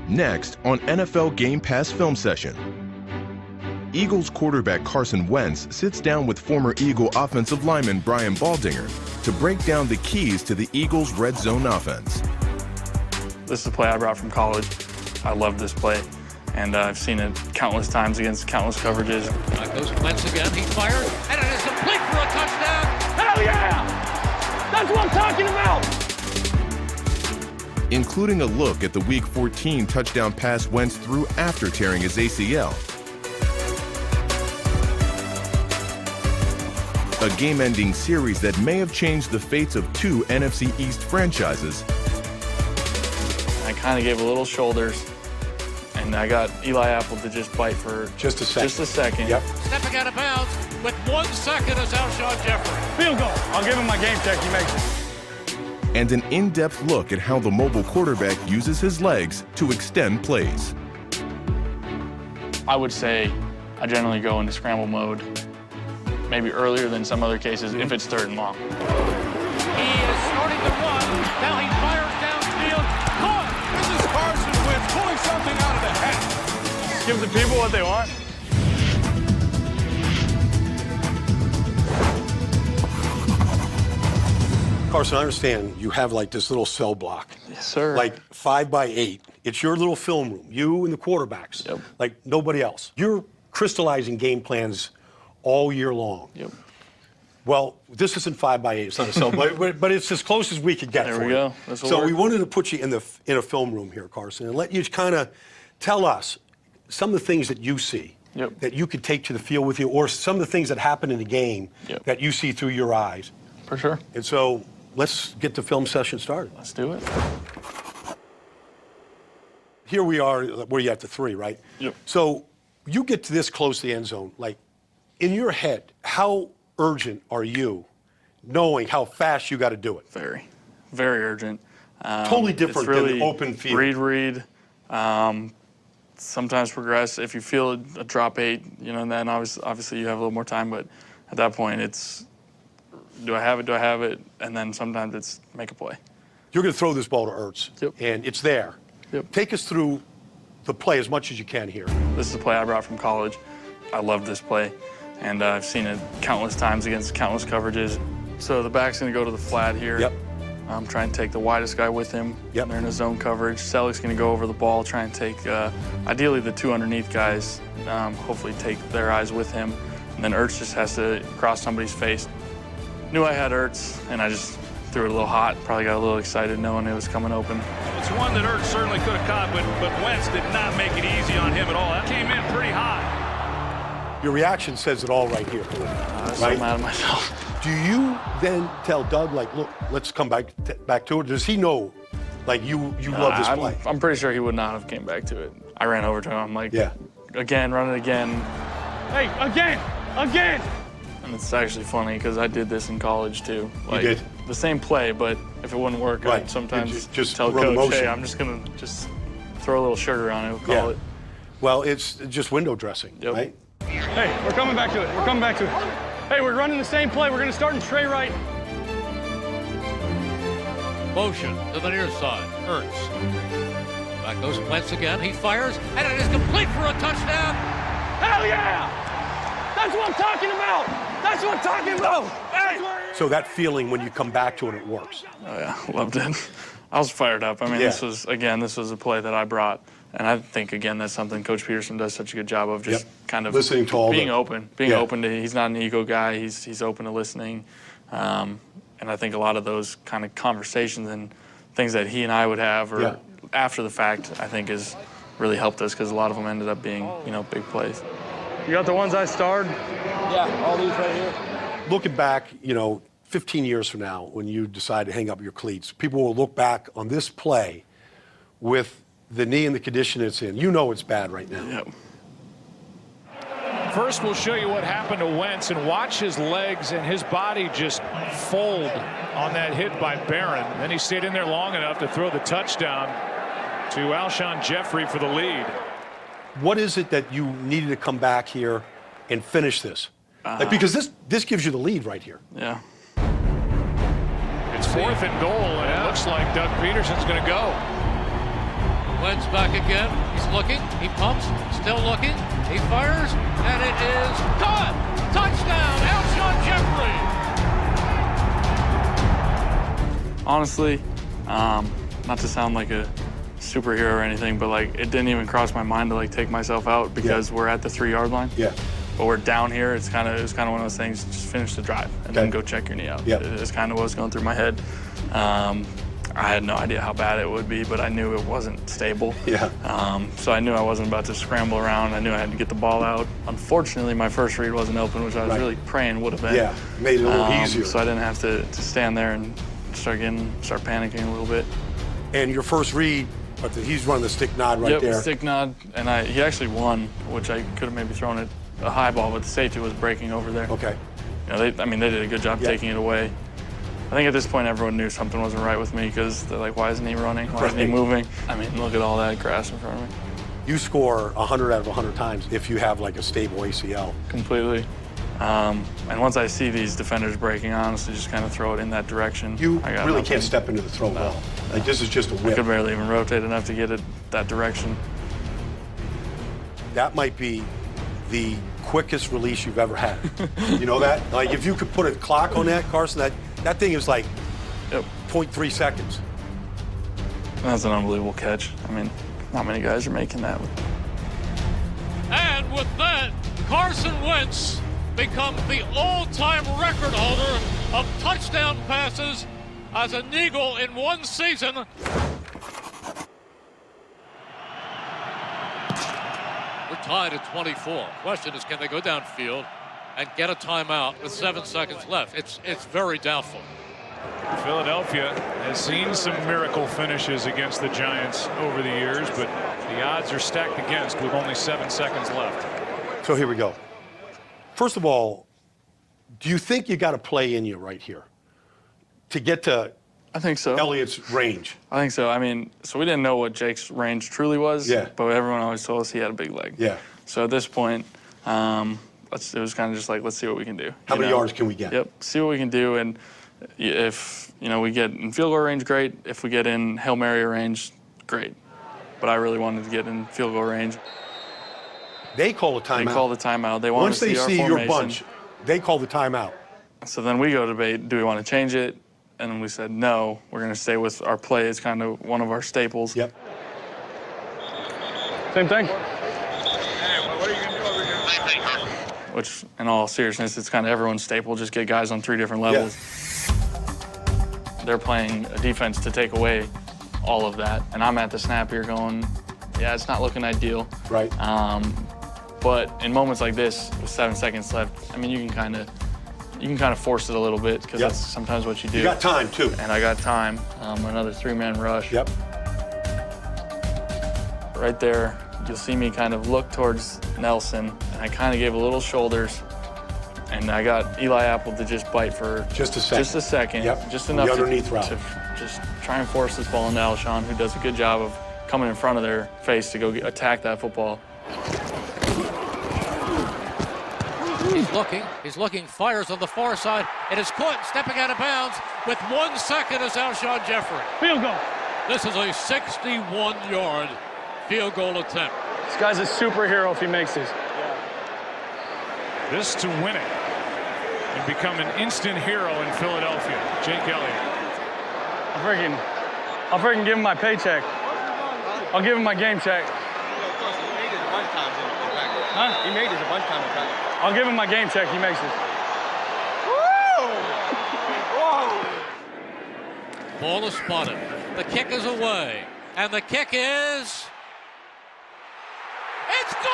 Next on NFL Game Pass Film Session. Eagles quarterback Carson Wentz sits down with former Eagle offensive lineman Brian Baldinger to break down the keys to the Eagles' red zone offense. This is a play I brought from college. I love this play, and I've seen it countless times against countless coverages. Goes Wentz again, he fires, and it is complete for a touchdown. Hell yeah! That's what I'm talking about! Including a look at the Week 14 touchdown pass Wentz threw after tearing his ACL. A game-ending series that may have changed the fates of two NFC East franchises. I kind of gave a little shoulders, and I got Eli Apple to just bite for just a second. Yep. Stepping out of bounds with 1 second is Alshon Jeffrey. Field goal. I'll give him my game check. He makes it. And an in-depth look at how the mobile quarterback uses his legs to extend plays. I would say I generally go into scramble mode maybe earlier than some other cases if it's 3rd and long. He is starting to run. Now he fires downfield. Caught. This is Carson Wentz pulling something out of the hat. Give the people what they want. Carson, I understand you have like this little cell block. Yes, sir. Like 5 by 8. It's your little film room, you and the quarterbacks. Yep. Like nobody else. You're crystallizing game plans all year long. Yep. Well, this isn't 5 by 8. It's not a cell, but it's as close as we could get. There for we you. go. So we wanted to put you in a film room here, Carson, and let you kind of tell us some of the things that you see that you could take to the field with you, or some of the things that happen in the game that you see through your eyes. For sure. And so let's get the film session started. Let's do it. Here we are, where you at the 3, right? Yep. So you get to this close to the end zone. Like, in your head, how urgent are you knowing how fast you got to do it? Very, very urgent. Totally different than open field. Read. Sometimes progress. If you feel a drop 8, and then obviously you have a little more time. But at that point, it's do I have it? Do I have it? And then sometimes it's make a play. You're going to throw this ball to Ertz, and it's there. Yep. Take us through the play as much as you can here. This is a play I brought from college. I love this play, and I've seen it countless times against countless coverages. So the back's going to go to the flat here. Yep. I'm trying to take the widest guy with him. Yep. They're in a zone coverage. Selleck's going to go over the ball, try and take, ideally, the 2 underneath guys, hopefully take their eyes with him. And then Ertz just has to cross somebody's face. Knew I had Ertz, and I just threw it a little hot. Probably got a little excited knowing it was coming open. It's one that Ertz certainly could have caught, but Wentz did not make it easy on him at all. That came in pretty high. Your reaction says it all right here. So I'm mad at myself. Do you then tell Doug, like, look, let's come back to it? Does he know, like, you love this play? I'm pretty sure he would not have came back to it. I ran over to him. I'm like, again, run it again. Hey, again! And it's actually funny because I did this in college too. Like, you did? The same play, but if it wouldn't work, I'd sometimes just tell run coach, motion. hey, I'm just going to just throw a little sugar on it, we'll call it. Well, it's just window dressing, right? Hey, we're coming back to it. Hey, we're running the same play. We're going to start in tray right. Motion to the near side. Ertz. Back goes Wentz again. He fires, and it is complete for a touchdown. Hell yeah! That's what I'm talking about! Hey! So that feeling when you come back to it, it works. Oh, yeah, loved it. I was fired up. I mean, this was a play that I brought. And I think, again, that's something Coach Peterson does such a good job of, just kind of listening to all being open to, he's not an ego guy, he's open to listening. And I think a lot of those kind of conversations and things that he and I would have or after the fact, I think has really helped us because a lot of them ended up being, big plays. You got the ones I starred? Yeah, all these right here. Looking back, 15 years from now, when you decide to hang up your cleats, people will look back on this play with the knee and the condition it's in. You know it's bad right now. Yep. First, we'll show you what happened to Wentz and watch his legs and his body just fold on that hit by Barron. Then he stayed in there long enough to throw the touchdown to Alshon Jeffrey for the lead. What is it that you needed to come back here and finish this? Because this gives you the lead right here. Yeah. It's 4th and goal, and it looks like Doug Peterson's going to go. Wentz back again. He's looking. He pumps. Still looking. He fires. And it is caught. Touchdown, Alshon Jeffrey. Honestly, not to sound like a superhero or anything, but like it didn't even cross my mind to like take myself out because we're at the 3-yard line. Yeah. But we're down here. It was kind of one of those things. Just finish the drive and then go check your knee out. Yeah. It's kind of what was going through my head. I had no idea how bad it would be, but I knew it wasn't stable. Yeah. So I knew I wasn't about to scramble around. I knew I had to get the ball out. Unfortunately, my first read wasn't open, which I was really praying would have been. Yeah, made it a little easier. So I didn't have to stand there and start panicking a little bit. And your first read, but he's running the stick nod right there. Yep, stick nod, and he actually won, which I could have maybe thrown it a high ball, but the safety was breaking over there. Okay. You know, they did a good job taking it away. I think at this point everyone knew something wasn't right with me because they're like, why isn't he running? Why isn't he moving? I mean, look at all that grass in front of me. You score 100 out of 100 times if you have like a stable ACL. Completely. And once I see these defenders breaking, honestly, just kind of throw it in that direction. You really can't step into the throw ball. Like, this is just a whip. I could barely even rotate enough to get it that direction. That might be the quickest release you've ever had. You know that? Like, if you could put a clock on that, Carson, that thing is like 0.3 seconds. That's an unbelievable catch. I mean, not many guys are making that. And with that, Carson Wentz becomes the all-time record holder of touchdown passes as an Eagle in one season. We're tied at 24. Question is, can they go downfield and get a timeout with 7 seconds left? It's very doubtful. Philadelphia has seen some miracle finishes against the Giants over the years, but the odds are stacked against with only 7 seconds left. So here we go. First of all, do you think you got a play in you right here to get to I think so. Elliott's range? I think so. I mean, so we didn't know what Jake's range truly was, but everyone always told us he had a big leg. Yeah. So at this point, it was kind of just like, let's see what we can do. How many yards can we get? Yep, see what we can do, and if we get in field goal range, great. If we get in Hail Mary range, great. But I really wanted to get in field goal range. They call a timeout. They call the timeout. They want Once to see they see our your bunch, they call the timeout. So then we go debate, do we want to change it? And we said, no, we're going to stay with our play. It's kind of one of our staples. Yep. Same thing. Hey, what are you going to do over here? Which, in all seriousness, it's kind of everyone's staple. Just get guys on 3 different levels. Yeah. They're playing a defense to take away all of that. And I'm at the snap here going, yeah, it's not looking ideal. Right. But in moments like this, with 7 seconds left, I mean, you can kind of force it a little bit because that's sometimes what you do. You got time, too. And I got time. Another 3-man rush. Yep. Right there, you'll see me kind of look towards Nelson, and I kind of gave a little shoulders, and I got Eli Apple to just bite for just a second. Just a second. Yep. Just enough to just try and force this ball into Alshon, who does a good job of coming in front of their face to go attack that football. He's looking, fires on the far side. It is caught, stepping out of bounds with 1 second is Alshon Jeffrey. Field goal. This is a 61-yard field goal attempt. This guy's a superhero if he makes this. This to win it and become an instant hero in Philadelphia. Jake Elliott. I'll freaking give him my paycheck. I'll give him my game check. Huh? He made this a bunch of times in practice. I'll give him my game check. He makes this. Whoa! Ball is spotted. The kick is away. And the kick is... It's gone!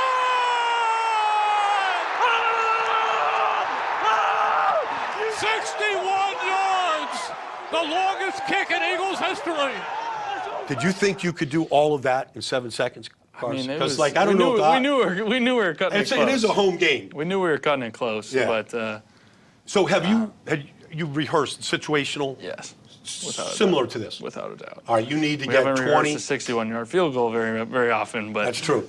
61 yards! The longest kick in Eagles history. Did you think you could do all of that in 7 seconds? I mean, because like I don't know. We knew we were cutting it close. It is a home game. We knew we were cutting it close. Yeah. But so had you rehearsed situational? Yes. Similar to this. Without a doubt. All right, you need to get 20. We haven't rehearsed a 61-yard field goal very, very often, but that's true.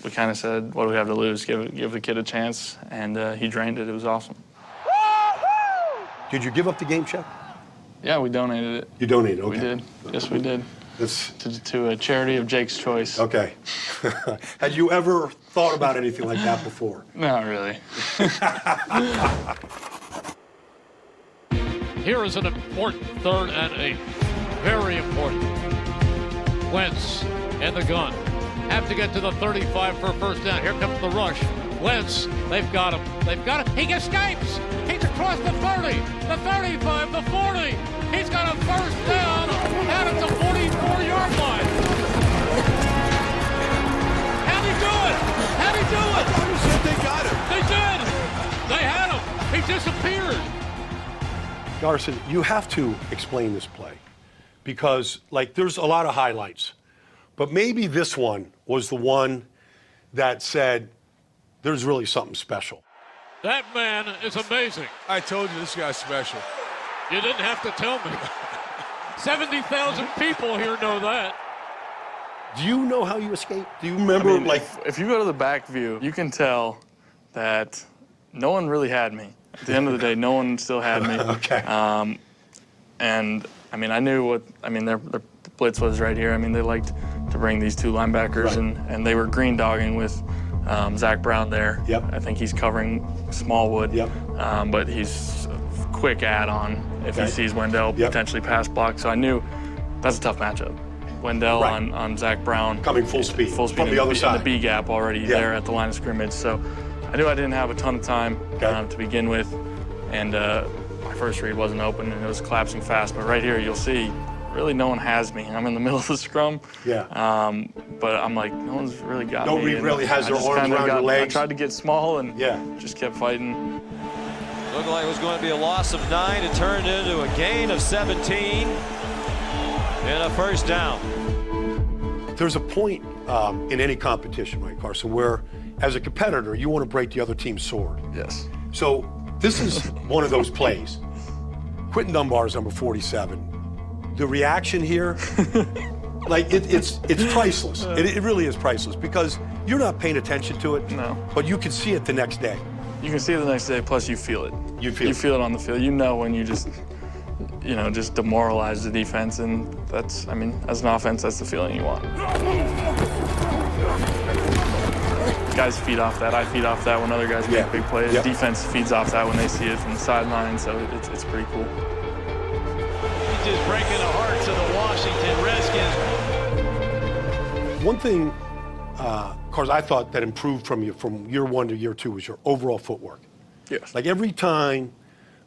We kind of said, what do we have to lose? Give the kid a chance, and he drained it. It was awesome. Did you give up the game check? Yeah, we donated it. You donated, okay. We did. Yes, we did. to a charity of Jake's choice. Okay. Had you ever thought about anything like that before? Not really. Here is an important 3rd and 8. Very important. Wentz in the gun. Have to get to the 35 for a first down. Here comes the rush. Wentz, they've got him. They've got him. He escapes. He's across the 30, the 35, the 40. He's got a first down out at the 44-yard line. How'd he do it? How'd he do it? You said they got him. They did. They had him. He disappeared. Carson, you have to explain this play because, like, there's a lot of highlights, but maybe this one was the one that said there's really something special. That man is amazing. I told you this guy's special. You didn't have to tell me. 70,000 people here know that. Do you know how you escaped? Do you remember, I mean, if you go to the back view, you can tell that no one really had me. At the end of the day, no one still had me. Okay. And, I mean, I knew what, I mean, their blitz was right here. I mean, they liked to bring these 2 linebackers, right. and they were green dogging with Zach Brown there. Yep. I think he's covering Smallwood. Yep. But he's a quick add-on if he sees Wendell potentially pass block. So I knew that's a tough matchup. Wendell on Zach Brown. Coming full speed from the other side. In the B gap already there at the line of scrimmage. So I knew I didn't have a ton of time to begin with. And my first read wasn't open and it was collapsing fast. But right here you'll see really no one has me. I'm in the middle of the scrum. Yeah. But I'm like, no one's really got me. Nobody really has their arms around your legs. I tried to get small and just kept fighting. Looked like it was going to be a loss of 9. It turned into a gain of 17 and a first down. There's a point in any competition, right, Carson, where as a competitor, you want to break the other team's sword. Yes. So this is one of those plays. Quentin Dunbar's number 47. The reaction here, like it's priceless. It really is priceless because you're not paying attention to it. No. But you can see it the next day. You can see it the next day, plus you feel it. You feel it on the field. You know when you just demoralize the defense, and that's, I mean, as an offense, that's the feeling you want. Guys feed off that. I feed off that when other guys make big plays. Defense feeds off that when they see it from the sideline, so it's pretty cool. He's just breaking the hearts of the Washington Redskins. One thing, Carson, I thought that improved from you from year 1 to year 2 was your overall footwork. Yes. Like every time,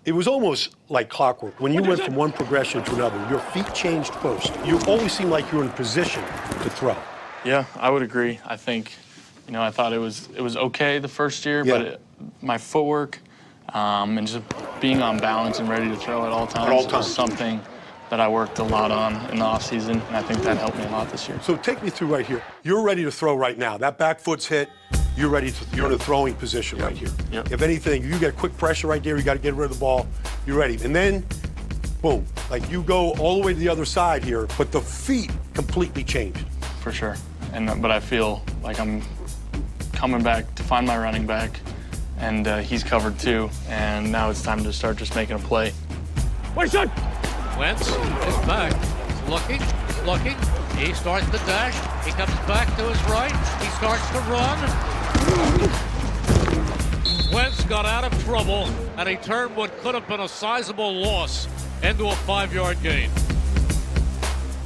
it was almost like clockwork. When you went from one progression to another, your feet changed first. You always seemed like you were in position to throw. Yeah, I would agree. I think, I thought it was okay the first year, but my footwork and just being on balance and ready to throw at all times was something that I worked a lot on in the offseason, and I think that helped me a lot this year. So take me through right here. You're ready to throw right now. That back foot's hit. You're ready to. You're in a throwing position right here. Yep. If anything, you get quick pressure right there. You got to get rid of the ball. You're ready, and then, boom! Like you go all the way to the other side here, but the feet completely changed. For sure, but I feel like I'm coming back to find my running back, and he's covered too. And now it's time to start just making a play. Wentz is back. Looking. He starts the dash. He comes back to his right. He starts to run. Wentz got out of trouble, and he turned what could have been a sizable loss into a 5-yard gain.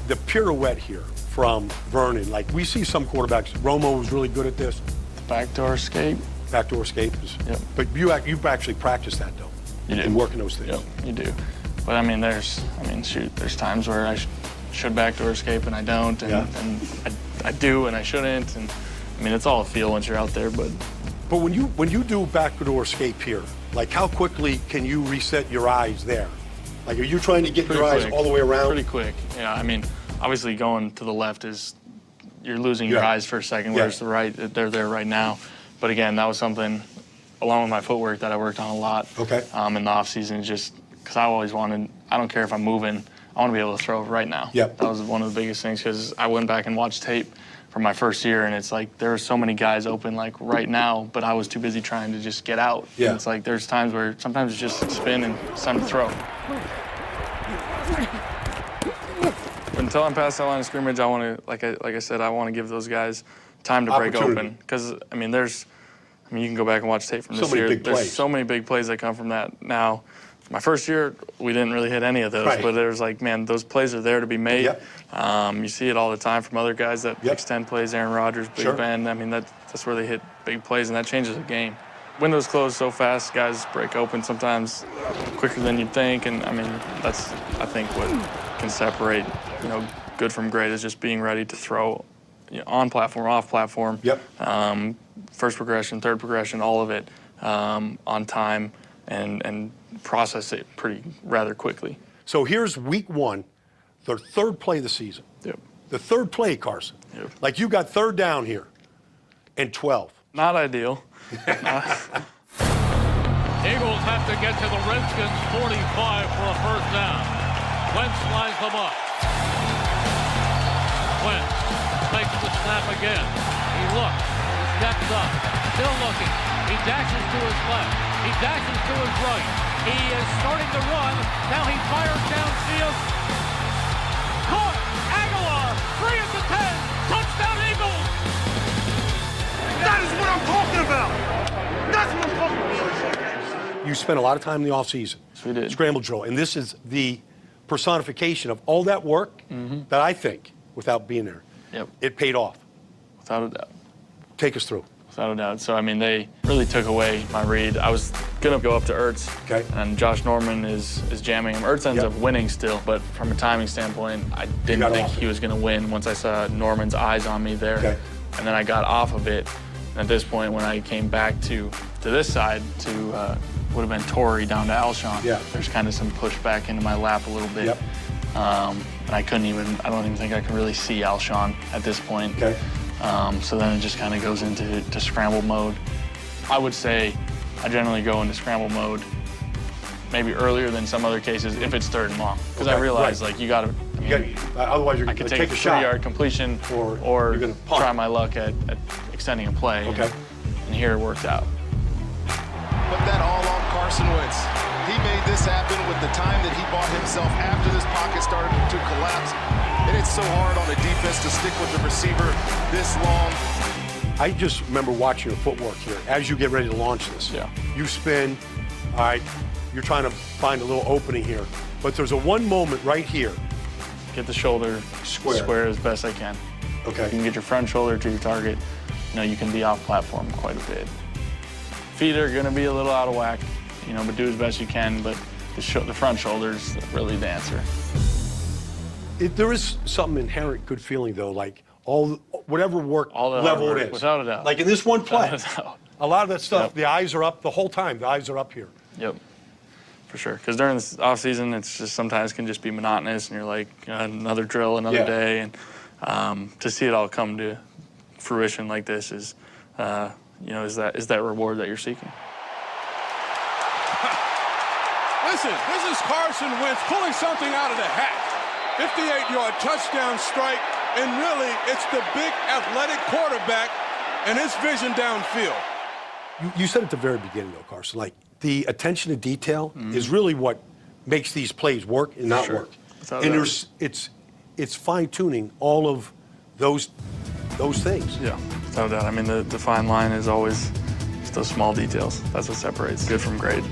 The pirouette here from Vernon, like we see some quarterbacks. Romo was really good at this. The backdoor escape. Backdoor escape is. Yep. But you've actually practiced that though. You do. In working those things. Yep, you do. But I mean, there's times where I should backdoor escape and I don't, and I do and I shouldn't, and I mean it's all a feel once you're out there. But when you do backdoor escape here, like how quickly can you reset your eyes there? Like are you trying to get your eyes all the way around? Pretty quick. Yeah. I mean, obviously going to the left is you're losing your eyes for a second, whereas the right, they're there right now. But again, that was something along with my footwork that I worked on a lot. Okay. In the off season, just because I always wanted. I don't care if I'm moving. I want to be able to throw right now. Yep. That was one of the biggest things because I went back and watched tape from my first year, and it's like there are so many guys open like right now, but I was too busy trying to just get out. Yeah. And it's like there's times where sometimes it's just spin and it's time to throw. until I'm past that line of scrimmage, I want to, like I said, I want to give those guys time to break open. Because, I mean, you can go back and watch tape from this year. There's so many big plays that come from that now. My first year, we didn't really hit any of those, but there's like, man, those plays are there to be made. You see it all the time from other guys that extend plays, Aaron Rodgers, Big Ben. I mean, that's where they hit big plays, and that changes the game. Windows close so fast, guys break open sometimes quicker than you'd think, and I mean, that's, I think, what can separate, good from great is just being ready to throw on platform, off platform. First progression, third progression, all of it on time and process it rather quickly. So here's week 1, the third play of the season. The third play, Carson. Like you got third down here and 12. Not ideal. Eagles have to get to the Redskins 45 for a first down. Wentz lines them up. Wentz takes the snap again. He looks, steps up, still looking. He dashes to his left. He dashes to his right. He is starting to run. Now he fires downfield. Caught. Aguilar. 3 at the 10. Touchdown Eagles. That is what I'm talking about. That's what I'm talking about. You spent a lot of time in the offseason. Yes, we did. Scramble drill. And this is the personification of all that work that I think, without being there, it paid off. Without a doubt. Take us through. Without a doubt. So, I mean, they really took away my read. I was going to go up to Ertz, and Josh Norman is jamming him. Ertz ends up winning still, but from a timing standpoint, I didn't think he was going to win once I saw Norman's eyes on me there. And then I got off of it. And at this point, when I came back to this side, would have been Torrey down to Alshon. There's kind of some pushback into my lap a little bit. And I don't even think I can really see Alshon at this point. So then it just kind of goes into scramble mode. I would say I generally go into scramble mode maybe earlier than some other cases if it's third and long. Because I realize, like, you got to, otherwise you're I could take a 3-yard completion or try my luck at extending a play. And here it worked out. Put that all on Carson Wentz. He made this happen with the time that he bought himself after this pocket started to collapse. And it's so hard on the defense to stick with the receiver this long. I just remember watching your footwork here as you get ready to launch this. You spin, all right, you're trying to find a little opening here. But there's one moment right here. Get the shoulder square as best I can. You can get your front shoulder to your target. You can be off platform quite a bit. Feet are going to be a little out of whack, but do as best you can. But the front shoulder's really the answer. There is something inherent good feeling, though, like whatever work level it is. Without a doubt. Like in this one play, a lot of that stuff, the eyes are up the whole time. The eyes are up here. For sure. Because during this off season, it's just sometimes can just be monotonous, and you're like another drill, another day, and to see it all come to fruition like this is, is that reward that you're seeking. Listen, this is Carson Wentz pulling something out of the hat. 58-yard touchdown strike, and really, it's the big athletic quarterback and his vision downfield. You said at the very beginning, though, Carson, like the attention to detail is really what makes these plays work and not work. And it's fine-tuning all of those things. Without a doubt. I mean, the fine line is always those small details. That's what separates good from great.